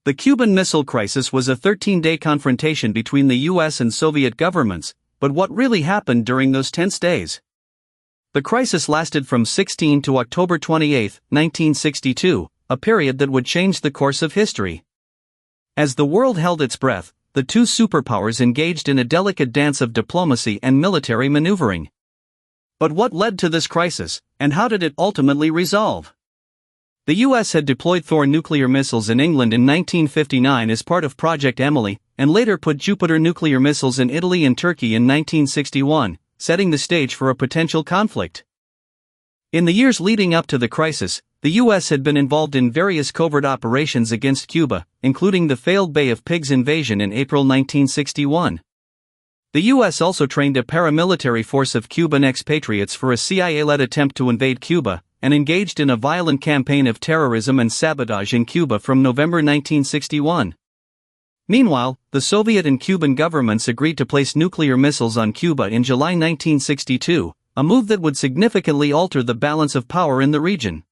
The Cuban Missile Crisis was a 13-day confrontation between the US and Soviet governments, but what really happened during those tense days? The crisis lasted from 16 to October 28, 1962, a period that would change the course of history. As the world held its breath, the two superpowers engaged in a delicate dance of diplomacy and military maneuvering. But what led to this crisis, and how did it ultimately resolve? The US had deployed Thor nuclear missiles in England in 1959 as part of Project Emily, and later put Jupiter nuclear missiles in Italy and Turkey in 1961, setting the stage for a potential conflict. In the years leading up to the crisis, the US had been involved in various covert operations against Cuba, including the failed Bay of Pigs invasion in April 1961. The US also trained a paramilitary force of Cuban expatriates for a CIA-led attempt to invade Cuba, and engaged in a violent campaign of terrorism and sabotage in Cuba from November 1961. Meanwhile, the Soviet and Cuban governments agreed to place nuclear missiles on Cuba in July 1962, a move that would significantly alter the balance of power in the region.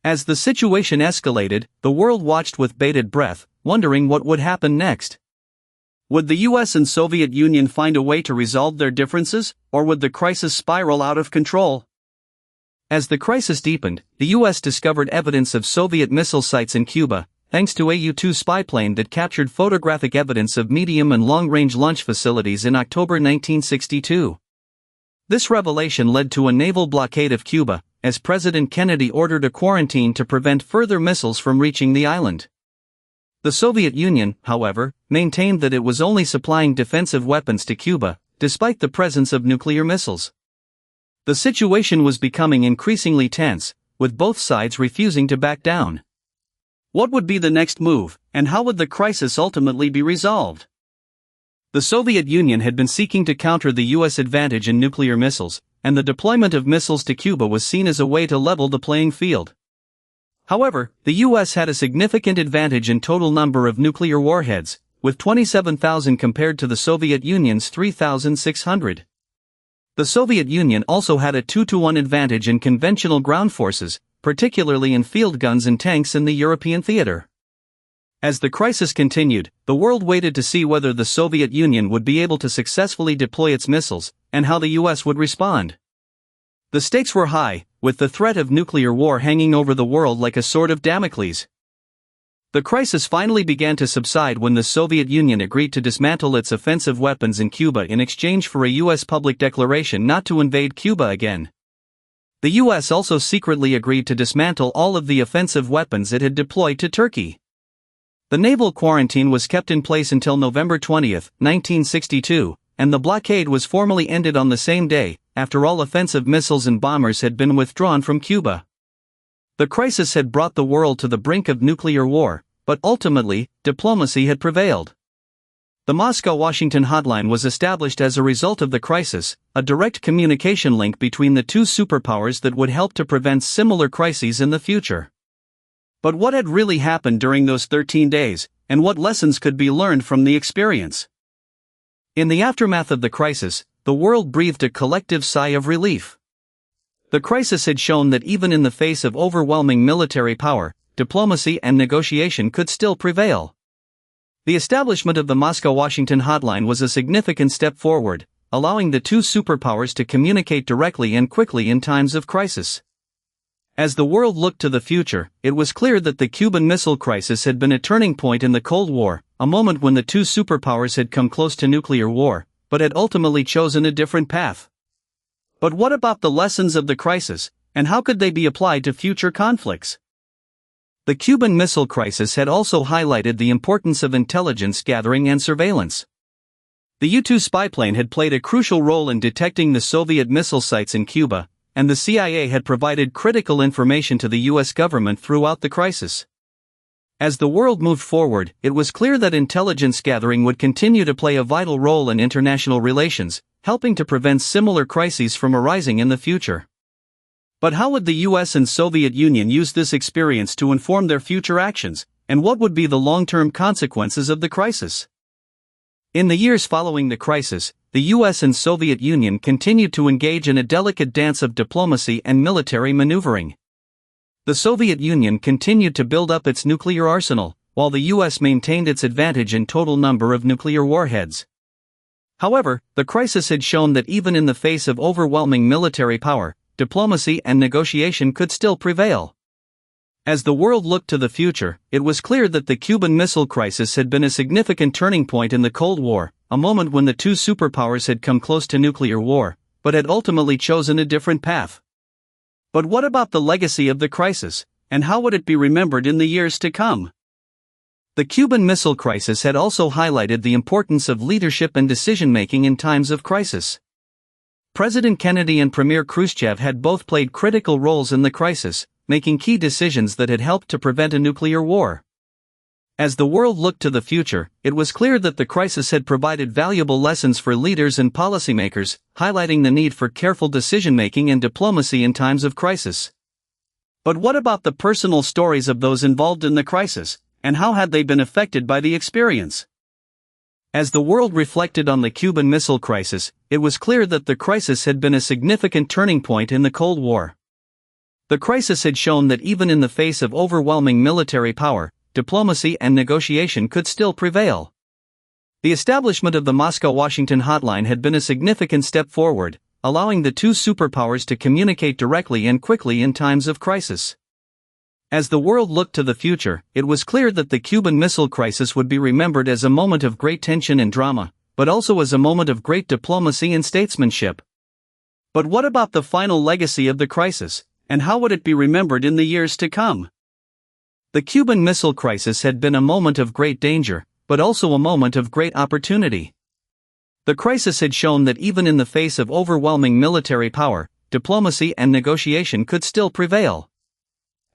As the situation escalated, the world watched with bated breath, wondering what would happen next. Would the US and Soviet Union find a way to resolve their differences, or would the crisis spiral out of control? As the crisis deepened, the US discovered evidence of Soviet missile sites in Cuba, thanks to a U-2 spy plane that captured photographic evidence of medium and long-range launch facilities in October 1962. This revelation led to a naval blockade of Cuba, as President Kennedy ordered a quarantine to prevent further missiles from reaching the island. The Soviet Union, however, maintained that it was only supplying defensive weapons to Cuba, despite the presence of nuclear missiles. The situation was becoming increasingly tense, with both sides refusing to back down. What would be the next move, and how would the crisis ultimately be resolved? The Soviet Union had been seeking to counter the US advantage in nuclear missiles, and the deployment of missiles to Cuba was seen as a way to level the playing field. However, the US had a significant advantage in total number of nuclear warheads, with 27,000 compared to the Soviet Union's 3,600. The Soviet Union also had a 2-to-1 advantage in conventional ground forces, particularly in field guns and tanks in the European theater. As the crisis continued, the world waited to see whether the Soviet Union would be able to successfully deploy its missiles, and how the US would respond. The stakes were high, with the threat of nuclear war hanging over the world like a sword of Damocles. The crisis finally began to subside when the Soviet Union agreed to dismantle its offensive weapons in Cuba in exchange for a US public declaration not to invade Cuba again. The US also secretly agreed to dismantle all of the offensive weapons it had deployed to Turkey. The naval quarantine was kept in place until November 20, 1962, and the blockade was formally ended on the same day, after all offensive missiles and bombers had been withdrawn from Cuba. The crisis had brought the world to the brink of nuclear war, but ultimately, diplomacy had prevailed. The Moscow-Washington hotline was established as a result of the crisis, a direct communication link between the two superpowers that would help to prevent similar crises in the future. But what had really happened during those 13 days, and what lessons could be learned from the experience? In the aftermath of the crisis, the world breathed a collective sigh of relief. The crisis had shown that even in the face of overwhelming military power, diplomacy and negotiation could still prevail. The establishment of the Moscow-Washington hotline was a significant step forward, allowing the two superpowers to communicate directly and quickly in times of crisis. As the world looked to the future, it was clear that the Cuban Missile Crisis had been a turning point in the Cold War, a moment when the two superpowers had come close to nuclear war, but had ultimately chosen a different path. But what about the lessons of the crisis, and how could they be applied to future conflicts? The Cuban Missile Crisis had also highlighted the importance of intelligence gathering and surveillance. The U-2 spy plane had played a crucial role in detecting the Soviet missile sites in Cuba, and the CIA had provided critical information to the US government throughout the crisis. As the world moved forward, it was clear that intelligence gathering would continue to play a vital role in international relations, helping to prevent similar crises from arising in the future. But how would the US and Soviet Union use this experience to inform their future actions, and what would be the long-term consequences of the crisis? In the years following the crisis, the US and Soviet Union continued to engage in a delicate dance of diplomacy and military maneuvering. The Soviet Union continued to build up its nuclear arsenal, while the US maintained its advantage in total number of nuclear warheads. However, the crisis had shown that even in the face of overwhelming military power, diplomacy and negotiation could still prevail. As the world looked to the future, it was clear that the Cuban Missile Crisis had been a significant turning point in the Cold War, a moment when the two superpowers had come close to nuclear war, but had ultimately chosen a different path. But what about the legacy of the crisis, and how would it be remembered in the years to come? The Cuban Missile Crisis had also highlighted the importance of leadership and decision-making in times of crisis. President Kennedy and Premier Khrushchev had both played critical roles in the crisis, making key decisions that had helped to prevent a nuclear war. As the world looked to the future, it was clear that the crisis had provided valuable lessons for leaders and policymakers, highlighting the need for careful decision-making and diplomacy in times of crisis. But what about the personal stories of those involved in the crisis, and how had they been affected by the experience? As the world reflected on the Cuban Missile Crisis, it was clear that the crisis had been a significant turning point in the Cold War. The crisis had shown that even in the face of overwhelming military power, diplomacy and negotiation could still prevail. The establishment of the Moscow-Washington hotline had been a significant step forward, allowing the two superpowers to communicate directly and quickly in times of crisis. As the world looked to the future, it was clear that the Cuban Missile Crisis would be remembered as a moment of great tension and drama, but also as a moment of great diplomacy and statesmanship. But what about the final legacy of the crisis, and how would it be remembered in the years to come? The Cuban Missile Crisis had been a moment of great danger, but also a moment of great opportunity. The crisis had shown that even in the face of overwhelming military power, diplomacy and negotiation could still prevail.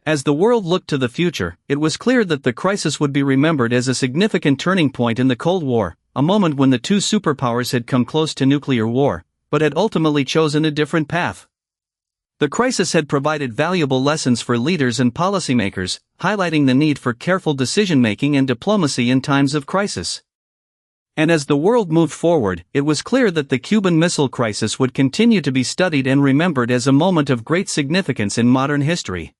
As the world looked to the future, it was clear that the crisis would be remembered as a significant turning point in the Cold War, a moment when the two superpowers had come close to nuclear war, but had ultimately chosen a different path. The crisis had provided valuable lessons for leaders and policymakers, highlighting the need for careful decision-making and diplomacy in times of crisis. And as the world moved forward, it was clear that the Cuban Missile Crisis would continue to be studied and remembered as a moment of great significance in modern history.